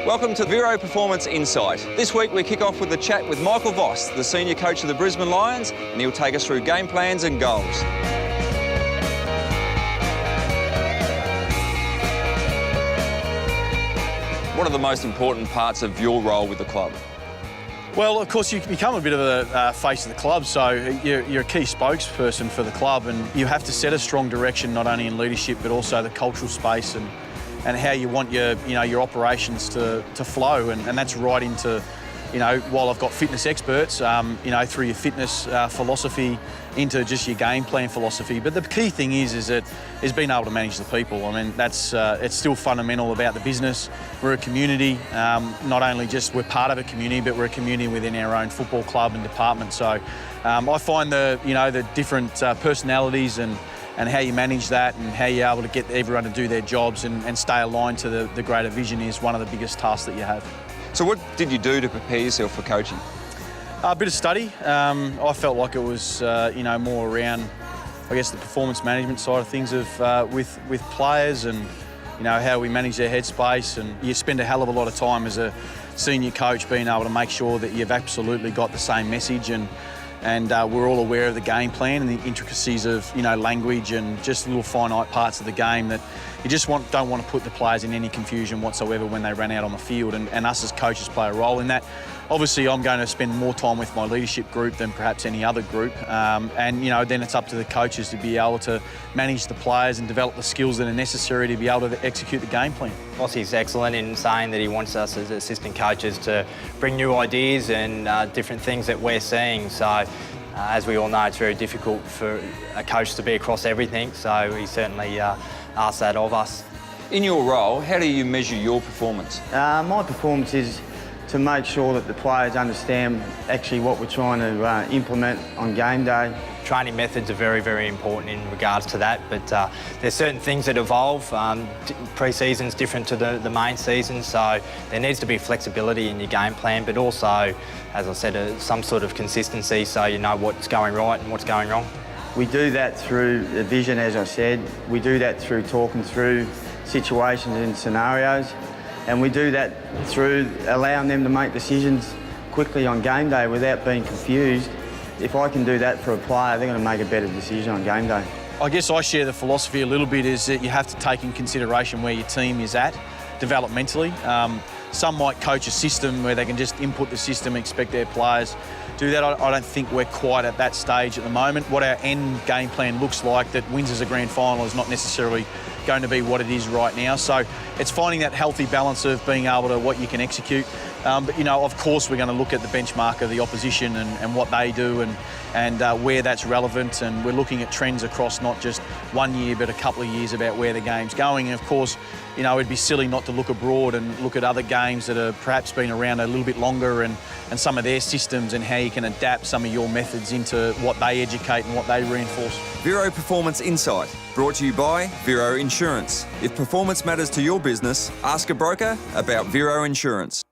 Welcome to Vero Performance Insight. This week we kick off with a chat with Michael Voss, the senior coach of the Brisbane Lions, and he'll take us through game plans and goals. What are the most important parts of your role with the club? Well, of course, you become a bit of a face of the club, so you're a key spokesperson for the club, and you have to set a strong direction, not only in leadership, but also the cultural space and how you want your operations to flow, and that's right into, while I've got fitness experts, through your fitness philosophy into just your game plan philosophy. But the key thing is being able to manage the people. I mean, that's it's still fundamental about the business. We're a community, not only just we're part of a community, but we're a community within our own football club and department. So I find the different personalities and how you manage that and how you're able to get everyone to do their jobs and stay aligned to the greater vision is one of the biggest tasks that you have. So what did you do to prepare yourself for coaching? A bit of study. I felt like it was, more around, I guess, the performance management side of things with players and, how we manage their headspace. And you spend a hell of a lot of time as a senior coach being able to make sure that you've absolutely got the same message and we're all aware of the game plan and the intricacies of, language and just little finite parts of the game that you just don't want to put the players in any confusion whatsoever when they run out on the field, and us as coaches play a role in that. Obviously, I'm going to spend more time with my leadership group than perhaps any other group, then it's up to the coaches to be able to manage the players and develop the skills that are necessary to be able to execute the game plan. Vossi's excellent in saying that he wants us as assistant coaches to bring new ideas and different things that we're seeing. So, as we all know, it's very difficult for a coach to be across everything, so he certainly asks that of us. In your role, how do you measure your performance? My performance is to make sure that the players understand actually what we're trying to implement on game day. Training methods are very, very important in regards to that, but there's certain things that evolve. Pre-season's different to the main season, so there needs to be flexibility in your game plan, but also, as I said, some sort of consistency so you know what's going right and what's going wrong. We do that through the vision, as I said. We do that through talking through situations and scenarios, and we do that through allowing them to make decisions quickly on game day without being confused. If I can do that for a player, they're going to make a better decision on game day. I guess I share the philosophy a little bit is that you have to take in consideration where your team is at developmentally. Some might coach a system where they can just input the system and expect their players do that. I don't think we're quite at that stage at the moment. What our end game plan looks like that wins as a grand final is not necessarily going to be what it is right now. So it's finding that healthy balance of being able to what you can execute. But of course we're going to look at the benchmark of the opposition and what they do and where that's relevant, and we're looking at trends across not just 1 year but a couple of years about where the game's going. And of course, it'd be silly not to look abroad and look at other games that have perhaps been around a little bit longer and some of their systems and how you can adapt some of your methods into what they educate and what they reinforce. Vero Performance Insight, brought to you by Vero Insurance. If performance matters to your business, ask a broker about Vero Insurance.